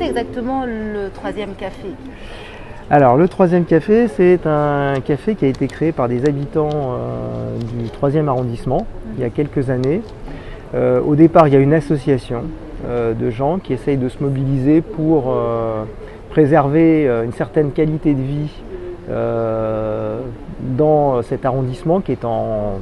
exactement le troisième café? Alors le troisième café, c'est un café qui a été créé par des habitants du 3e arrondissement il y a quelques années. Au départ, il y a une association de gens qui essayent de se mobiliser pour préserver une certaine qualité de vie dans cet arrondissement qui est en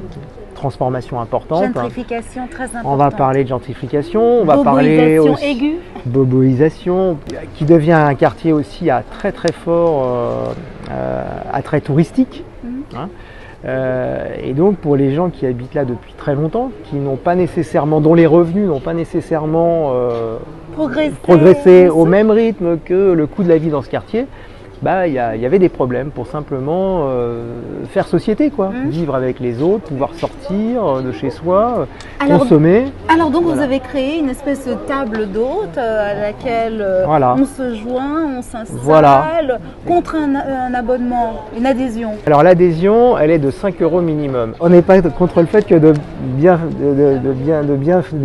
transformation importante. Gentrification très importante. On va parler de gentrification, on va parler Boboisation aiguë. boboisation, qui devient un quartier aussi à très très fort attrait touristique. Hein. Et donc pour les gens qui habitent là depuis très longtemps, qui n'ont pas nécessairement, dont les revenus n'ont pas nécessairement progressé au même rythme que le coût de la vie dans ce quartier, il y avait des problèmes pour simplement faire société, quoi. Vivre avec les autres, pouvoir sortir de chez soi, consommer. Alors donc vous avez créé une espèce de table d'hôtes à laquelle on se joint, on s'installe, contre un abonnement, une adhésion. Alors l'adhésion, elle est de 5 € minimum. On n'est pas contre le fait que des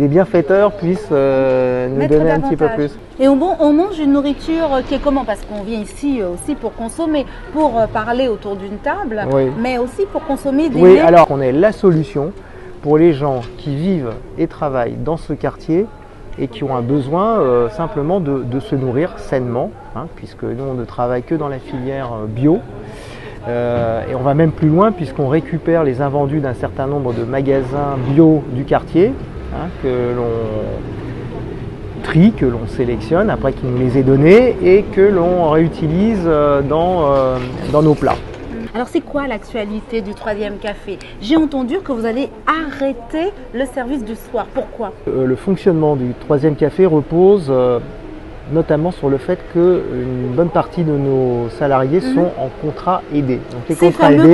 bienfaiteurs puissent nous donner un petit peu plus. Et on mange une nourriture qui est comment? Parce qu'on vient ici aussi pour consommer, pour parler autour d'une table, mais aussi pour consommer des mets. Alors on est la solution pour les gens qui vivent et travaillent dans ce quartier et qui ont un besoin simplement de se nourrir sainement, hein, puisque nous on ne travaille que dans la filière bio. Et on va même plus loin puisqu'on récupère les invendus d'un certain nombre de magasins bio du quartier, hein, que l'on trie, que l'on sélectionne après qu'il nous les ait donnés et que l'on réutilise dans nos plats. Alors c'est quoi l'actualité du troisième café? J'ai entendu que vous allez arrêter le service du soir. Pourquoi? Le fonctionnement du troisième café repose notamment sur le fait qu'une bonne partie de nos salariés sont en contrat aidé. Donc les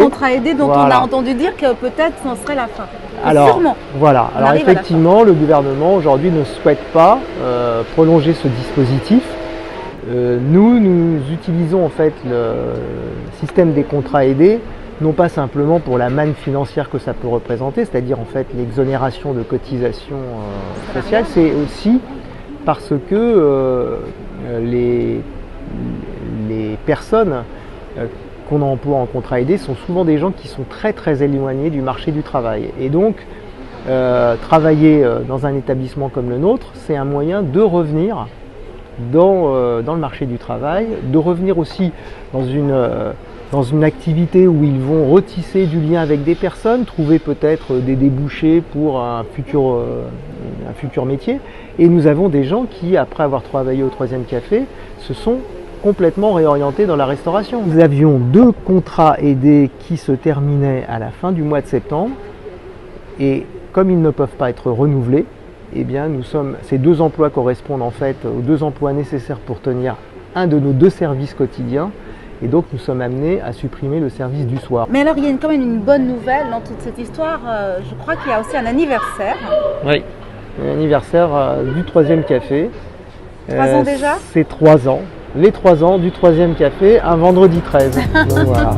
contrats aidés dont on a entendu dire que peut-être c'en serait la fin. Alors effectivement, le gouvernement aujourd'hui ne souhaite pas prolonger ce dispositif. Nous utilisons en fait le système des contrats aidés, non pas simplement pour la manne financière que ça peut représenter, c'est-à-dire en fait l'exonération de cotisations sociales, c'est aussi parce que les personnes qu'on emploie en contrat aidé sont souvent des gens qui sont très très éloignés du marché du travail. Et donc travailler dans un établissement comme le nôtre, c'est un moyen de revenir dans le marché du travail, de revenir aussi dans une activité où ils vont retisser du lien avec des personnes, trouver peut-être des débouchés pour un futur métier. Et nous avons des gens qui, après avoir travaillé au troisième café, se sont complètement réorientés dans la restauration. Nous avions 2 contrats aidés qui se terminaient à la fin du mois de septembre. Et comme ils ne peuvent pas être renouvelés, eh bien ces 2 emplois correspondent en fait aux 2 emplois nécessaires pour tenir un de nos 2 services quotidiens. Et donc nous sommes amenés à supprimer le service du soir. Mais alors il y a quand même une bonne nouvelle dans toute cette histoire. Je crois qu'il y a aussi un anniversaire. Oui, l'anniversaire du troisième café. 3 ans déjà? C'est 3 ans. Les 3 ans du troisième café, un vendredi 13. Donc, voilà.